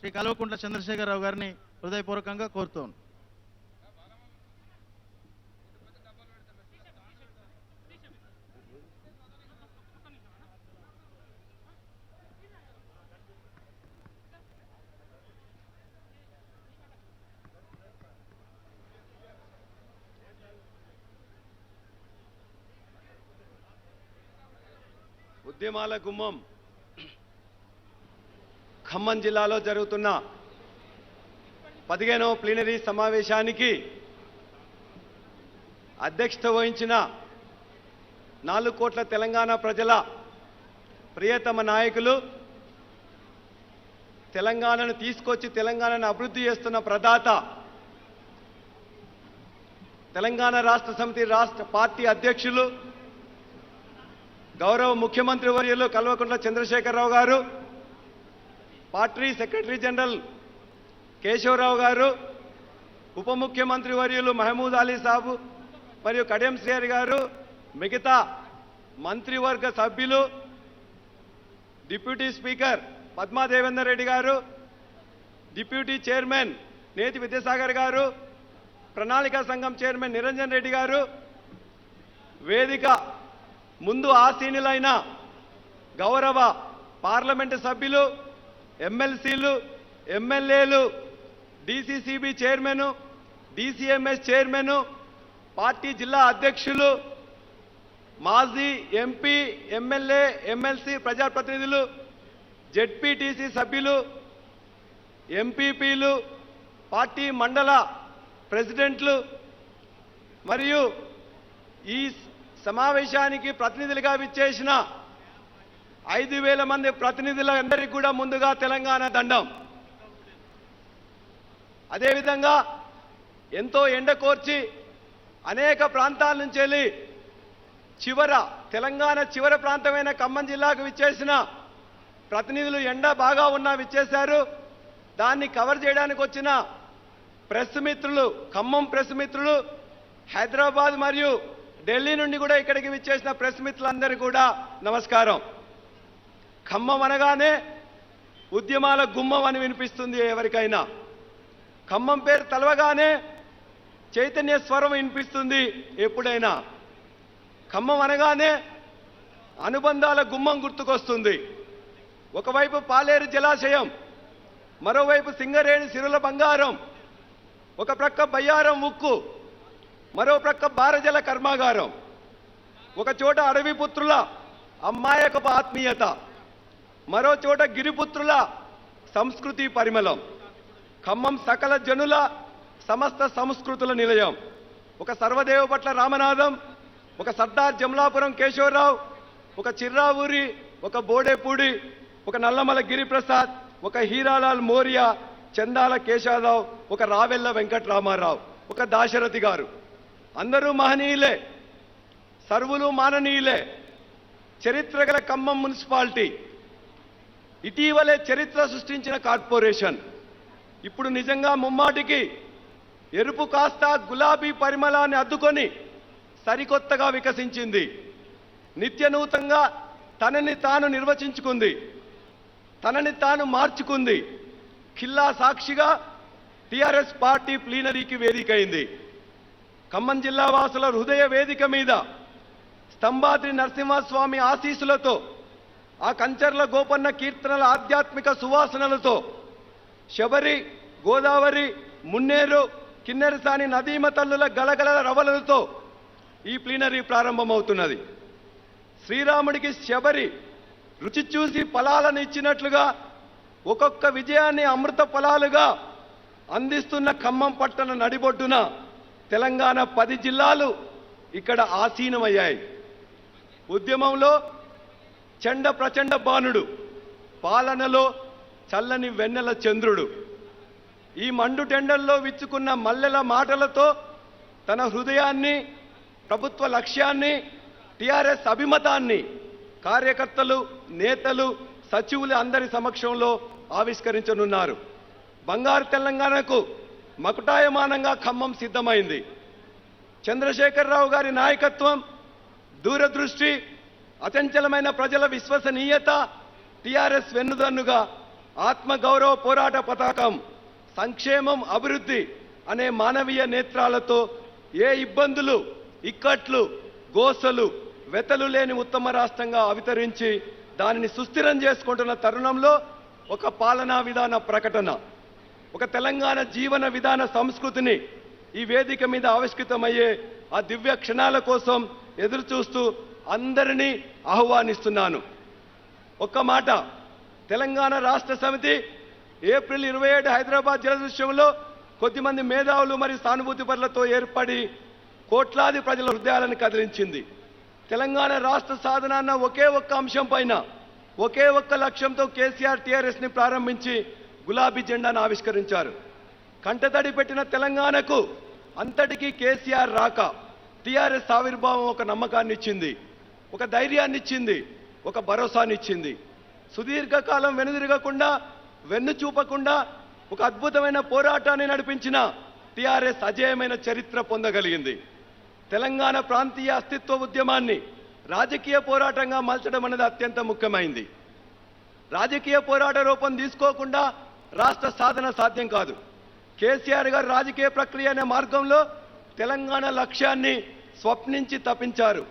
శ్రీ కల్వకుంట్ల చంద్రశేఖరరావు గారిని హృదయపూర్వకంగా కోరుతోను. ఉద్యమాల గుమ్మం ఖమ్మం జిల్లాలో జరుగుతున్న 15వ ప్లీనరీ సమావేశానికి అధ్యక్షత వహించిన 4 కోట్ల తెలంగాణ ప్రజల ప్రియతమ నాయకులు, తెలంగాణను తీసుకొచ్చి తెలంగాణను అభివృద్ధి చేస్తున్న ప్రదాత, తెలంగాణ రాష్ట్ర సమితి రాష్ట్ర పార్టీ అధ్యక్షులు, గౌరవ ముఖ్యమంత్రి వర్యులు కల్వకుంట్ల చంద్రశేఖరరావు గారు, పార్టీ సెక్రటరీ జనరల్ కేశవరావు గారు, ఉప ముఖ్యమంత్రి వర్యులు మహమూద్ అలీ సాబు మరియు కడియం శ్రీహరి గారు, మిగతా మంత్రివర్గ సభ్యులు, డిప్యూటీ స్పీకర్ పద్మా దేవేందర్ రెడ్డి గారు, డిప్యూటీ చైర్మన్ నేతి విద్యాసాగర్ గారు, ప్రణాళికా సంఘం చైర్మన్ నిరంజన్ రెడ్డి గారు, వేదిక ముందు ఆసీనులైన గౌరవ పార్లమెంటు సభ్యులు, ఎమ్మెల్సీలు, ఎమ్మెల్యేలు, DCCB chairman, DCMS chairman, party జిల్లా అధ్యక్షులు, మాజీ ఎంపీ, ఎమ్మెల్యే, ఎమ్మెల్సీ ప్రజాప్రతినిధులు, జెడ్పీటీసీ సభ్యులు, ఎంపీపీలు, పార్టీ మండల ప్రెసిడెంట్లు మరియు ఈ సమావేశానికి ప్రతినిధులుగా విచ్చేసిన 5,000 మంది ప్రతినిధులందరికీ కూడా ముందుగా తెలంగాణ దండం. అదేవిధంగా ఎంతో ఎండకోర్చి అనేక ప్రాంతాల నుంచి వెళ్ళి తెలంగాణ చివర ప్రాంతమైన ఖమ్మం జిల్లాకు విచ్చేసిన ప్రతినిధులు ఎండ బాగా ఉన్నా విచ్చేశారు. దాన్ని కవర్ చేయడానికి వచ్చిన ప్రెస్ మిత్రులు, ఖమ్మం ప్రెస్ మిత్రులు, హైదరాబాద్ మరియు ఢిల్లీ నుండి కూడా ఇక్కడికి విచ్చేసిన ప్రెస్ మిత్రులందరికీ కూడా నమస్కారం. ఖమ్మం అనగానే ఉద్యమాల గుమ్మం అని వినిపిస్తుంది ఎవరికైనా. ఖమ్మం పేరు తలవగానే చైతన్య స్వరం వినిపిస్తుంది ఎప్పుడైనా. ఖమ్మం అనగానే అనుబంధాల గుమ్మం గుర్తుకొస్తుంది. ఒకవైపు పాలేరు జలాశయం, మరోవైపు సింగరేణి సిరుల బంగారం, ఒక ప్రక్క బయ్యారం ఉక్కు, మరో ప్రక్క బారజల కర్మాగారం, ఒక చోట అడవి పుత్రుల అమ్మాయకపు ఆత్మీయత, మరో చోట గిరిపుత్రుల సంస్కృతి పరిమళం. ఖమ్మం సకల జనుల సమస్త సంస్కృతుల నిలయం. ఒక సర్వదేవ పట్ల రామనాథం, ఒక సర్దార్ జమలాపురం కేశవరావు, ఒక చిర్రావూరి, ఒక బోడేపూడి, ఒక నల్లమల గిరిప్రసాద్, ఒక హీరాలాల్ మోరియా, చందాల కేశవరావు, ఒక రావెల్ల వెంకటరామారావు, ఒక దాశరథి గారు. అందరూ మహనీయులే, సర్వులు మాననీయులే. చరిత్ర గల ఖమ్మం మున్సిపాలిటీ ఇటీవలే చరిత్ర సృష్టించిన కార్పొరేషన్ ఇప్పుడు నిజంగా ముమ్మాటికి ఎరుపు కాస్త గులాబీ పరిమళాన్ని అద్దుకొని సరికొత్తగా వికసించింది. నిత్యనూతంగా తనని తాను నిర్వచించుకుంది, తనని తాను మార్చుకుంది. ఖిల్లా సాక్షిగా టిఆర్ఎస్ పార్టీ ప్లీనరీకి వేదికైంది. ఖమ్మం జిల్లా వాసుల హృదయ వేదిక మీద స్తంభాద్రి నరసింహస్వామి ఆశీస్సులతో, ఆ కంచర్ల గోపన్న కీర్తనల ఆధ్యాత్మిక సువాసనలతో, శబరి, గోదావరి, మున్నేరు, కిన్నెరసాని నదీమ తల్లుల గలగల రవలలతో ఈ ప్లీనరీ ప్రారంభమవుతున్నది. శ్రీరాముడికి శబరి రుచి చూసి ఫలాలను ఇచ్చినట్లుగా ఒక్కొక్క విజయాన్ని అమృత ఫలాలుగా అందిస్తున్న ఖమ్మం పట్టణ నడిబొడ్డున తెలంగాణ 10 జిల్లాలు ఇక్కడ ఆసీనమయ్యాయి. ఉద్యమంలో చండ ప్రచండ బాణుడు, పాలనలో చల్లని వెన్నెల చంద్రుడు. ఈ మండు టెండల్లో విచ్చుకున్న మల్లెల మాటలతో తన హృదయాన్ని, ప్రభుత్వ లక్ష్యాన్ని, టిఆర్ఎస్ అభిమతాన్ని కార్యకర్తలు, నేతలు, సచివులు అందరి సమక్షంలో ఆవిష్కరించనున్నారు. బంగారు తెలంగాణకు మకుటాయమానంగా ఖమ్మం సిద్ధమైంది. చంద్రశేఖరరావు గారి నాయకత్వం, దూరదృష్టి, అచంచలమైన ప్రజల విశ్వసనీయత టిఆర్ఎస్ వెన్నుదన్నుగా ఆత్మగౌరవ పోరాట పతాకం, సంక్షేమం అభివృద్ధి అనే మానవీయ నేత్రాలతో ఏ ఇబ్బందులు, ఇక్కట్లు, గోసలు, వెతలు లేని ఉత్తమ రాష్ట్రంగా అవతరించి దానిని సుస్థిరం చేసుకుంటున్న తరుణంలో ఒక పాలనా విధాన ప్రకటన, ఒక తెలంగాణ జీవన విధాన సంస్కృతిని ఈ వేదిక మీద ఆవిష్కృతమయ్యే ఆ దివ్య క్షణాల కోసం ఎదురు చూస్తూ అందరినీ ఆహ్వానిస్తున్నాను. ఒక్క మాట, తెలంగాణ రాష్ట్ర సమితి ఏప్రిల్ 27 హైదరాబాద్ జలదృశ్యంలో కొద్దిమంది మేధావులు మరియు సానుభూతి పరులతో ఏర్పడి కోట్లాది ప్రజల హృదయాలను కదిలించింది. తెలంగాణ రాష్ట్ర సాధన అన్న ఒకే ఒక్క అంశం పైన ఒకే ఒక్క లక్ష్యంతో కేసీఆర్ టీఆర్ఎస్ ని ప్రారంభించి గులాబీ జెండాను ఆవిష్కరించారు. కంటతడి పెట్టిన తెలంగాణకు అంతటికీ కేసీఆర్ రాక టీఆర్ఎస్ ఆవిర్భావం ఒక నమ్మకాన్ని ఇచ్చింది, ఒక ధైర్యాన్ని ఇచ్చింది, ఒక భరోసాని ఇచ్చింది. సుదీర్ఘకాలం వెనుదిరగకుండా, వెన్ను చూపకుండా ఒక అద్భుతమైన పోరాటాన్ని నడిపించిన టీఆర్ఎస్ అజేయమైన చరిత్ర పొందగలిగింది. తెలంగాణ ప్రాంతీయ అస్తిత్వ ఉద్యమాన్ని రాజకీయ పోరాటంగా మలచడం అనేది అత్యంత ముఖ్యమైంది. రాజకీయ పోరాట రూపం తీసుకోకుండా రాష్ట్ర సాధన సాధ్యం కాదు. కేసీఆర్ గారు రాజకీయ ప్రక్రియ అనే మార్గంలో తెలంగాణ లక్ష్యాన్ని స్వప్నించి తప్పించారు.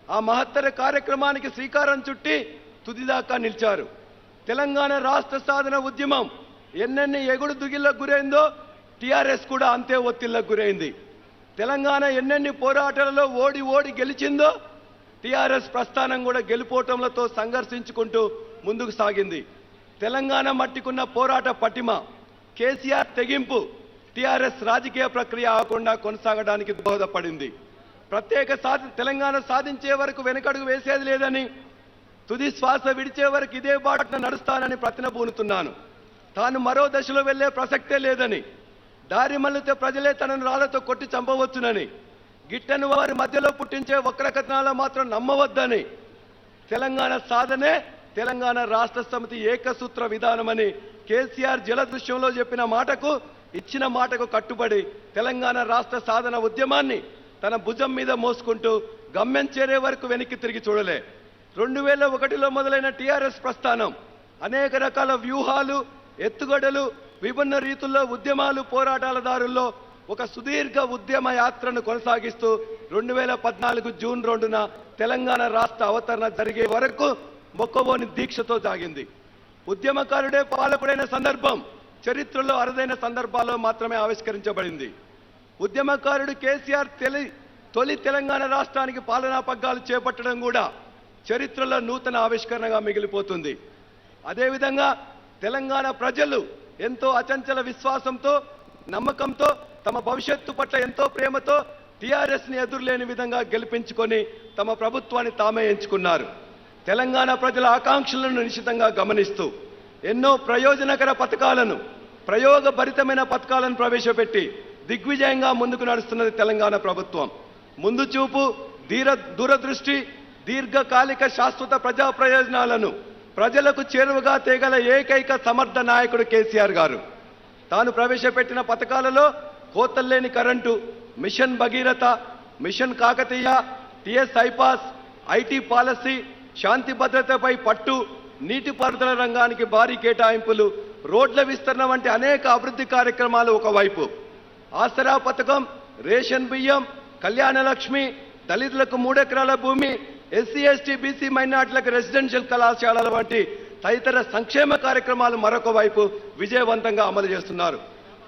ఆ మహత్తర కార్యక్రమానికి శ్రీకారం చుట్టి తుదిదాకా నిలిచారు. తెలంగాణ రాష్ట్ర సాధన ఉద్యమం ఎన్నెన్ని ఎగుడు దుగిళ్లకు గురైందో టీఆర్ఎస్ కూడా అంతే ఒత్తిళ్లకు గురైంది. తెలంగాణ ఎన్నెన్ని పోరాటాలలో ఓడి ఓడి గెలిచిందో టీఆర్ఎస్ ప్రస్థానం కూడా గెలుపోటములతో సంఘర్షించుకుంటూ ముందుకు సాగింది. తెలంగాణ మట్టికున్న పోరాట పటిమ, కేసీఆర్ తెగింపు టీఆర్ఎస్ రాజకీయ ప్రక్రియ ఆకుండా కొనసాగడానికి దోహదపడింది. తెలంగాణ సాధించే వరకు వెనుకడుగు వేసేది లేదని, తుది శ్వాస విడిచే వరకు ఇదే బాటన నడుస్తానని ప్రతినబూనుతున్నాను. తాను మరో దశలో వెళ్లే ప్రసక్తే లేదని, దారి మళ్ళితే ప్రజలే తనను రాళ్లతో కొట్టి చంపవచ్చునని, గిట్టను వారి మధ్యలో పుట్టించే వక్రకథనాల మాత్రం నమ్మవద్దని, తెలంగాణ సాధనే తెలంగాణ రాష్ట్ర సమితి ఏకసూత్ర విధానమని కేసీఆర్ జలదృశ్యంలో చెప్పిన మాటకు, ఇచ్చిన మాటకు కట్టుబడి తెలంగాణ రాష్ట్ర సాధన ఉద్యమాన్ని తన భుజం మీద మోసుకుంటూ గమ్యం చేరే వరకు వెనక్కి తిరిగి చూడలే. 2001లో మొదలైన టీఆర్ఎస్ ప్రస్థానం అనేక రకాల వ్యూహాలు, ఎత్తుగడలు, విభిన్న రీతుల్లో ఉద్యమాలు, పోరాటాల దారుల్లో ఒక సుదీర్ఘ ఉద్యమ యాత్రను కొనసాగిస్తూ 2014 జూన్ 2న తెలంగాణ రాష్ట్ర అవతరణ జరిగే వరకు మొక్కబోని దీక్షతో సాగింది. ఉద్యమకారుడే పాలకుడైన సందర్భం చరిత్రలో అరుదైన సందర్భాల్లో మాత్రమే ఆవిష్కరించబడింది. ఉద్యమకారుడు కేసీఆర్ తొలి తెలంగాణ రాష్ట్రానికి పాలనా పగ్గాలు చేపట్టడం కూడా చరిత్రలో నూతన ఆవిష్కరణగా మిగిలిపోతుంది. అదేవిధంగా తెలంగాణ ప్రజలు ఎంతో అచంచల విశ్వాసంతో, నమ్మకంతో, తమ భవిష్యత్తు పట్ల ఎంతో ప్రేమతో టీఆర్ఎస్ ని ఎదురులేని విధంగా గెలిపించుకొని తమ ప్రభుత్వాన్ని తామే ఎంచుకున్నారు. తెలంగాణ ప్రజల ఆకాంక్షలను నిశ్చితంగా గమనిస్తూ ఎన్నో ప్రయోజనకర పథకాలను, ప్రయోగభరితమైన పథకాలను ప్రవేశపెట్టి దిగ్విజయంగా ముందుకు నడుస్తున్నది తెలంగాణ ప్రభుత్వం. ముందు చూపు, దూరదృష్టి, దీర్ఘకాలిక శాశ్వత ప్రజా ప్రయోజనాలను ప్రజలకు చేరువగా తేగల ఏకైక సమర్థ నాయకుడు కేసీఆర్ గారు. తాను ప్రవేశపెట్టిన పథకాలలో కోతల్లేని current, mission Bhagiratha, mission Kakatiya, TS iPASS, IT policy, శాంతి భద్రతపై పట్టు, నీటిపారుదల రంగానికి భారీ కేటాయింపులు, రోడ్ల విస్తరణ వంటి అనేక అభివృద్ధి కార్యక్రమాలు ఒకవైపు, ఆసరా పథకం, రేషన్ బియ్యం, కళ్యాణ లక్ష్మి, దళితులకు 3 ఎకరాల భూమి, ఎస్సీ ఎస్టీ బీసీ మైనార్టీలకు రెసిడెన్షియల్ కళాశాలల వంటి తదితర సంక్షేమ కార్యక్రమాలు మరొక వైపు విజయవంతంగా అమలు చేస్తున్నారు.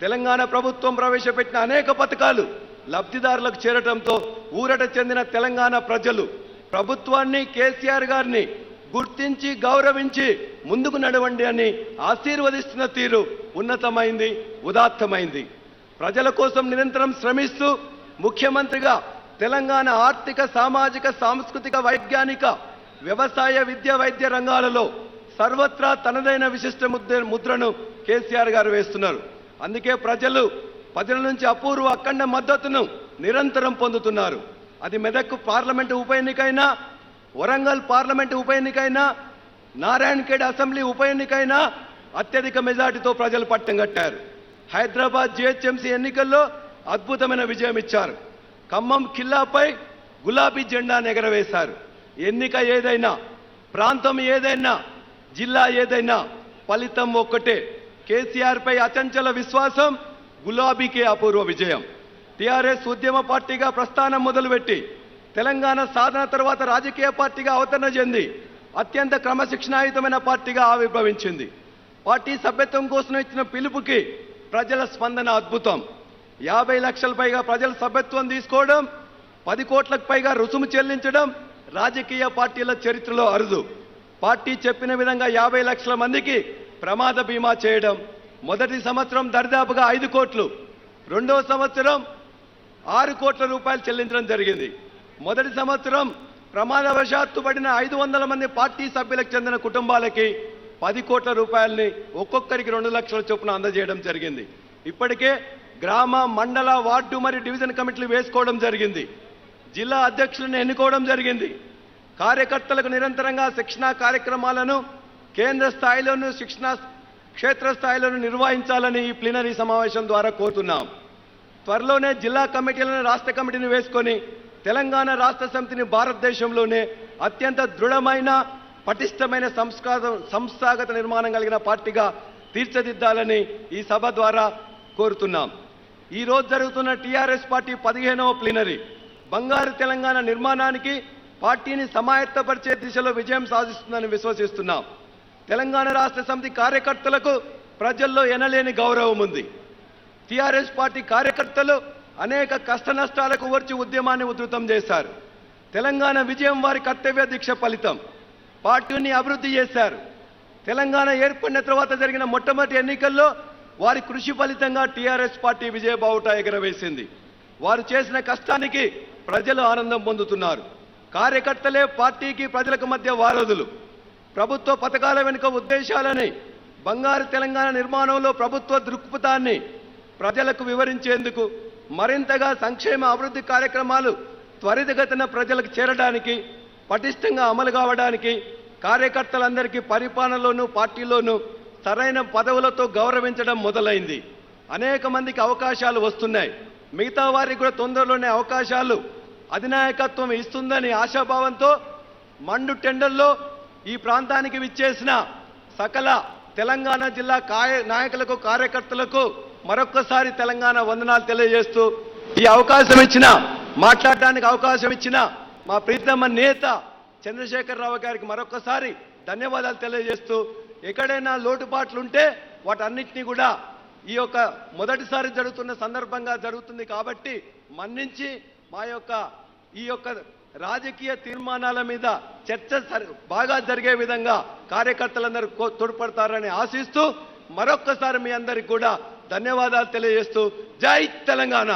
తెలంగాణ ప్రభుత్వం ప్రవేశపెట్టిన అనేక పథకాలు లబ్ధిదారులకు చేరటంతో ఊరట చెందిన తెలంగాణ ప్రజలు ప్రభుత్వాన్ని, కేసీఆర్ గారిని గుర్తించి గౌరవించి ముందుకు నడవండి అని ఆశీర్వదిస్తున్న తీరు ఉన్నతమైంది, ఉదాత్తమైంది. ప్రజల కోసం నిరంతరం శ్రమిస్తూ ముఖ్యమంత్రిగా తెలంగాణ ఆర్థిక, సామాజిక, సాంస్కృతిక, వైజ్ఞానిక, వ్యవసాయ, విద్య, వైద్య రంగాలలో సర్వత్రా తనదైన విశిష్ట ముద్రను కేసీఆర్ గారు వేస్తున్నారు. అందుకే ప్రజల నుంచి అపూర్వ అఖండ మద్దతును నిరంతరం పొందుతున్నారు. అది మెదక్ పార్లమెంటు ఉప ఎన్నికైనా, వరంగల్ పార్లమెంటు ఉప ఎన్నికైనా, నారాయణఖేడ్ అసెంబ్లీ ఉప ఎన్నికైనా అత్యధిక మెజార్టీతో ప్రజలు పట్టం కట్టారు. హైదరాబాద్ జిహెచ్ఎంసీ ఎన్నికల్లో అద్భుతమైన విజయం ఇచ్చారు. ఖమ్మం ఖిల్లాపై గులాబీ జెండాను ఎగరవేశారు. ఎన్నిక ఏదైనా, ప్రాంతం ఏదైనా, జిల్లా ఏదైనా ఫలితం ఒక్కటే. కేసీఆర్ పై అచంచల విశ్వాసం, గులాబీకే అపూర్వ విజయం. టీఆర్ఎస్ ఉద్యమ పార్టీగా ప్రస్థానం మొదలుపెట్టి తెలంగాణ సాధన తర్వాత రాజకీయ పార్టీగా అవతరణ చెంది అత్యంత క్రమశిక్షణాయుతమైన పార్టీగా ఆవిర్భవించింది. పార్టీ సభ్యత్వం కోసం ఇచ్చిన పిలుపుకి ప్రజల స్పందన అద్భుతం. 50 లక్షల పైగా ప్రజల సభ్యత్వం తీసుకోవడం, 10 కోట్లకు పైగా రుసుము చెల్లించడం రాజకీయ పార్టీల చరిత్రలో అరుదు. పార్టీ చెప్పిన విధంగా 50 లక్షల మందికి ప్రమాద బీమా చేయడం, మొదటి సంవత్సరం దరిదాపుగా 5 కోట్లు, రెండో సంవత్సరం 6 కోట్ల రూపాయలు చెల్లించడం జరిగింది. మొదటి సంవత్సరం ప్రమాదవశాత్తు పడిన 500 మంది పార్టీ సభ్యులకు చెందిన కుటుంబాలకి 10 కోట్ల రూపాయలని ఒక్కొక్కరికి 2 లక్షల చొప్పున అందజేయడం జరిగింది. ఇప్పటికే గ్రామ, మండల, వార్డు మరియు డివిజన్ కమిటీలు వేసుకోవడం జరిగింది. జిల్లా అధ్యక్షులను ఎన్నుకోవడం జరిగింది. కార్యకర్తలకు నిరంతరంగా శిక్షణా కార్యక్రమాలను కేంద్ర స్థాయిలోనూ క్షేత్రస్థాయిలోనూ నిర్వహించాలని ఈ ప్లీనరీ సమావేశం ద్వారా కోరుతున్నాం. త్వరలోనే జిల్లా కమిటీలను రాష్ట్ర కమిటీని వేసుకొని తెలంగాణ రాష్ట్ర సమితిని భారతదేశంలోనే అత్యంత దృఢమైన, పటిష్టమైన సంస్థాగత నిర్మాణం కలిగిన పార్టీగా తీర్చిదిద్దాలని ఈ సభ ద్వారా కోరుతున్నాం. ఈ రోజు జరుగుతున్న టీఆర్ఎస్ పార్టీ 15వ ప్లీనరీ బంగారు తెలంగాణ నిర్మాణానికి పార్టీని సమాయత్తపరిచే దిశలో విజయం సాధిస్తుందని విశ్వసిస్తున్నాం. తెలంగాణ రాష్ట్ర సమితి కార్యకర్తలకు ప్రజల్లో ఎనలేని గౌరవం ఉంది. టీఆర్ఎస్ పార్టీ కార్యకర్తలు అనేక కష్ట నష్టాలకు వచ్చి ఉద్యమాన్ని ఉధృతం చేశారు. తెలంగాణ విజయం వారి కర్తవ్య దీక్ష ఫలితం. పార్టీని అభివృద్ధి చేశారు. తెలంగాణ ఏర్పడిన తర్వాత జరిగిన మొట్టమొదటి ఎన్నికల్లో వారి కృషి ఫలితంగా టీఆర్ఎస్ పార్టీ విజయబావుట ఎగరవేసింది. వారు చేసిన కష్టానికి ప్రజలు ఆనందం పొందుతున్నారు. కార్యకర్తలే పార్టీకి ప్రజలకు మధ్య వారధులు. ప్రభుత్వ పథకాల వెనుక ఉద్దేశాలని, బంగారు తెలంగాణ నిర్మాణంలో ప్రభుత్వ దృక్పథాన్ని ప్రజలకు వివరించేందుకు, మరింతగా సంక్షేమ అభివృద్ధి కార్యక్రమాలు త్వరితగతిన ప్రజలకు చేరడానికి, పటిష్టంగా అమలు కావడానికి కార్యకర్తలందరికీ పరిపాలనలోనూ పార్టీలోనూ సరైన పదవులతో గౌరవించడం మొదలైంది. అనేక మందికి అవకాశాలు వస్తున్నాయి. మిగతా వారికి కూడా తొందరలోనే అవకాశాలు అధినాయకత్వం ఇస్తుందని ఆశాభావంతో మండు టెండర్లో ఈ ప్రాంతానికి విచ్చేసిన సకల తెలంగాణ జిల్లా నాయకులకు, కార్యకర్తలకు మరొక్కసారి తెలంగాణ వందనాలు తెలియజేస్తూ, ఈ అవకాశం ఇచ్చిన, మాట్లాడడానికి అవకాశం ఇచ్చిన మా ప్రీతమ నేత చంద్రశేఖరరావు గారికి మరొక్కసారి ధన్యవాదాలు తెలియజేస్తూ, ఎక్కడైనా లోటుపాట్లుంటే వాటన్నిటినీ కూడా ఈ యొక్క మొదటిసారి జరుగుతున్న సందర్భంగా జరుగుతుంది కాబట్టి మన్నించి ఈ యొక్క రాజకీయ తీర్మానాల మీద చర్చ బాగా జరిగే విధంగా కార్యకర్తలందరూ తోడ్పడతారని ఆశిస్తూ మరొక్కసారి మీ అందరికి కూడా ధన్యవాదాలు తెలియజేస్తూ జై తెలంగాణ.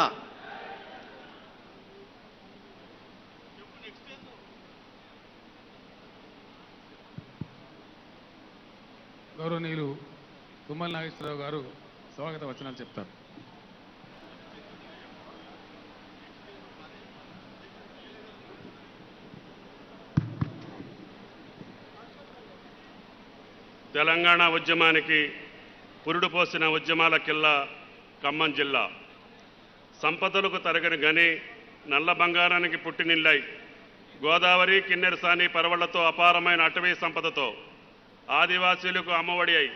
గౌరవనీయులు తుమ్మల నాగేశ్వరరావు గారు స్వాగత వచనాలు చెప్తారు. తెలంగాణ ఉద్యమానికి పురుడు పోసిన ఉద్యమాల కిల్లా ఖమ్మం జిల్లా. సంపదలకు తరగని గని, నల్ల బంగారానికి పుట్టినిల్లై, గోదావరి, కిన్నెరసాని పరవళ్లతో అపారమైన అటవీ సంపదతో ఆదివాసీలకు అమ్మఒడి అయి